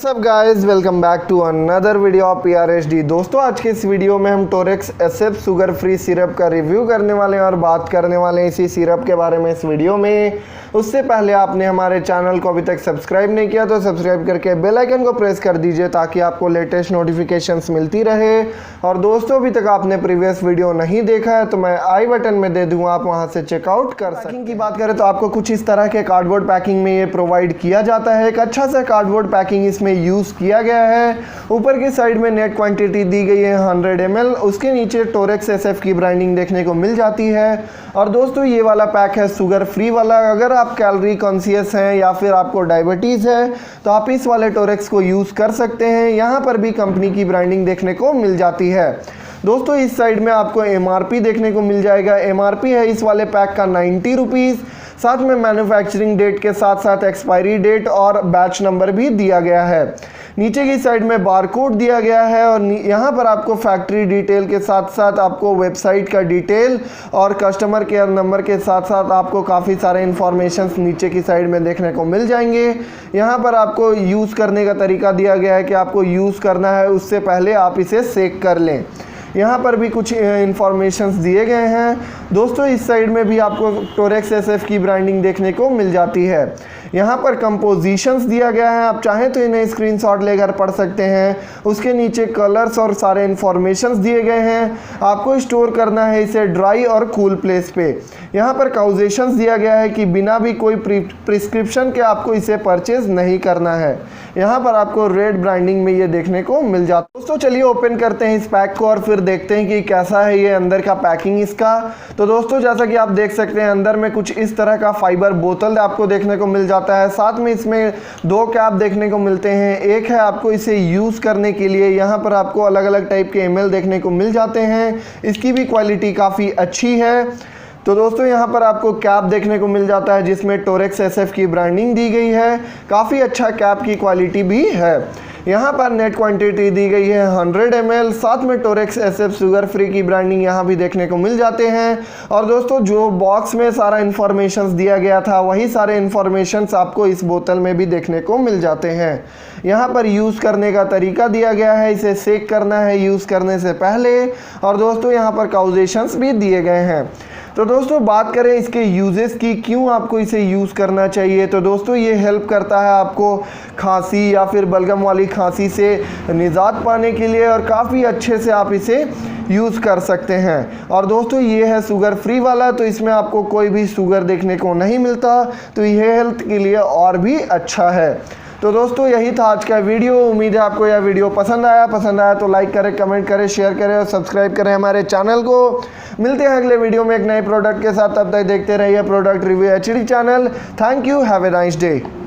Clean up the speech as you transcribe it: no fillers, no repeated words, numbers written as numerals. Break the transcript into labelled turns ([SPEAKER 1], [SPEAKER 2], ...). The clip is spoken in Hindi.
[SPEAKER 1] WhatsApp guys, welcome back to another video of PRHD। दोस्तों, आज के इस वीडियो में हम Torex SF sugar free syrup का रिव्यू करने वाले हैं और बात करने वाले हैं इसी सिरप के बारे में इस वीडियो में। उससे पहले आपने हमारे चैनल को अभी तक सब्सक्राइब नहीं किया तो सब्सक्राइब करके बेल आइकन को प्रेस कर दीजिए ताकि आपको लेटेस्ट नोटिफिकेशंस मिलती रहे। और दोस्तों, अभी तक आपने प्रीवियस वीडियो नहीं देखा है तो मैं आई बटन में दे दूँगा, आप वहाँ से चेकआउट कर सकते हैं। पैकिंग की बात करें तो आपको कुछ इस तरह के कार्डबोर्ड पैकिंग में ये प्रोवाइड किया जाता है। एक अच्छा सा कार्डबोर्ड पैकिंग इसमें यूज़ किया गया है। ऊपर की साइड में नेट क्वांटिटी दी गई है 100 ml। उसके नीचे टोरेक्स SF की ब्रांडिंग देखने को मिल जाती है। और दोस्तों, ये वाला पैक है शुगर फ्री वाला। अगर आप कैलोरी कॉन्शियस हैं या फिर आपको डायबिटीज़ है तो आप इस वाले टोरेक्स को यूज़ कर सकते हैं। यहाँ पर भी कंपनी की ब्रांडिंग देखने को मिल जाती है। दोस्तों, इस साइड में आपको MRP देखने को मिल जाएगा। MRP है इस वाले पैक का 90 रुपीज़। साथ में मैन्युफैक्चरिंग डेट के साथ साथ एक्सपायरी डेट और बैच नंबर भी दिया गया है। नीचे की साइड में बारकोड दिया गया है और यहाँ पर आपको फैक्ट्री डिटेल के साथ साथ आपको वेबसाइट का डिटेल और कस्टमर केयर नंबर के साथ साथ आपको काफ़ी सारे इन्फॉर्मेशंस नीचे की साइड में देखने को मिल जाएंगे। यहाँ पर आपको यूज़ करने का तरीका दिया गया है कि आपको यूज़ करना है उससे पहले आप इसे सेक कर लें। यहाँ पर भी कुछ इन्फॉर्मेशंस दिए गए हैं। दोस्तों, इस साइड में भी आपको टोरेक्स SF की ब्रांडिंग देखने को मिल जाती है। यहाँ पर कंपोजिशंस दिया गया है, आप चाहें तो इन्हें स्क्रीनशॉट लेकर पढ़ सकते हैं। उसके नीचे कलर्स और सारे इन्फॉर्मेशंस दिए गए हैं। आपको स्टोर करना है इसे ड्राई और कूल प्लेस पे। यहाँ पर काउजेशंस दिया गया है कि बिना भी कोई प्रिस्क्रिप्शन के आपको इसे परचेज नहीं करना है। यहाँ पर आपको रेड ब्रांडिंग में ये देखने को मिल जाता है। दोस्तों, चलिए ओपन करते हैं इस पैक को और फिर देखते हैं कि कैसा है ये अंदर का पैकिंग इसका। तो दोस्तों, जैसा कि आप देख सकते हैं अंदर में कुछ इस तरह का फाइबर बोतल आपको देखने को मिल जाता है। साथ में इसमें 2 कैप देखने को मिलते हैं। एक है आपको इसे यूज़ करने के लिए, यहाँ पर आपको अलग अलग टाइप के ml देखने को मिल जाते हैं। इसकी भी क्वालिटी काफ़ी अच्छी है। तो दोस्तों, यहाँ पर आपको कैप देखने को मिल जाता है जिसमें टोरेक्स SF की ब्रांडिंग दी गई है। काफ़ी अच्छा कैप की क्वालिटी भी है। यहाँ पर नेट क्वांटिटी दी गई है 100 ml। साथ में टोरेक्स SF शुगर फ्री की ब्रांडिंग यहाँ भी देखने को मिल जाते हैं। और दोस्तों, जो बॉक्स में सारा इन्फॉर्मेशंस दिया गया था वही सारे इन्फॉर्मेशंस आपको इस बोतल में भी देखने को मिल जाते हैं। यहाँ पर यूज़ करने का तरीका दिया गया है, इसे सेक करना है यूज़ करने से पहले। और दोस्तों, यहाँ पर काउजेशंस भी दिए गए हैं। तो दोस्तों, बात करें इसके यूजेस की, क्यों आपको इसे यूज़ करना चाहिए। तो दोस्तों, ये हेल्प करता है आपको खांसी या फिर बलगम वाली खांसी से निजात पाने के लिए और काफ़ी अच्छे से आप इसे यूज़ कर सकते हैं। और दोस्तों, ये है शुगर फ्री वाला, तो इसमें आपको कोई भी शुगर देखने को नहीं मिलता, तो ये हेल्थ के लिए और भी अच्छा है। तो दोस्तों, यही था आज का वीडियो। उम्मीद है आपको यह वीडियो पसंद आया तो लाइक करें, कमेंट करें, शेयर करें और सब्सक्राइब करें हमारे चैनल को। मिलते हैं अगले वीडियो में एक नए प्रोडक्ट के साथ। तब तक देखते रहिए product review HD channel. Thank you, have a nice day.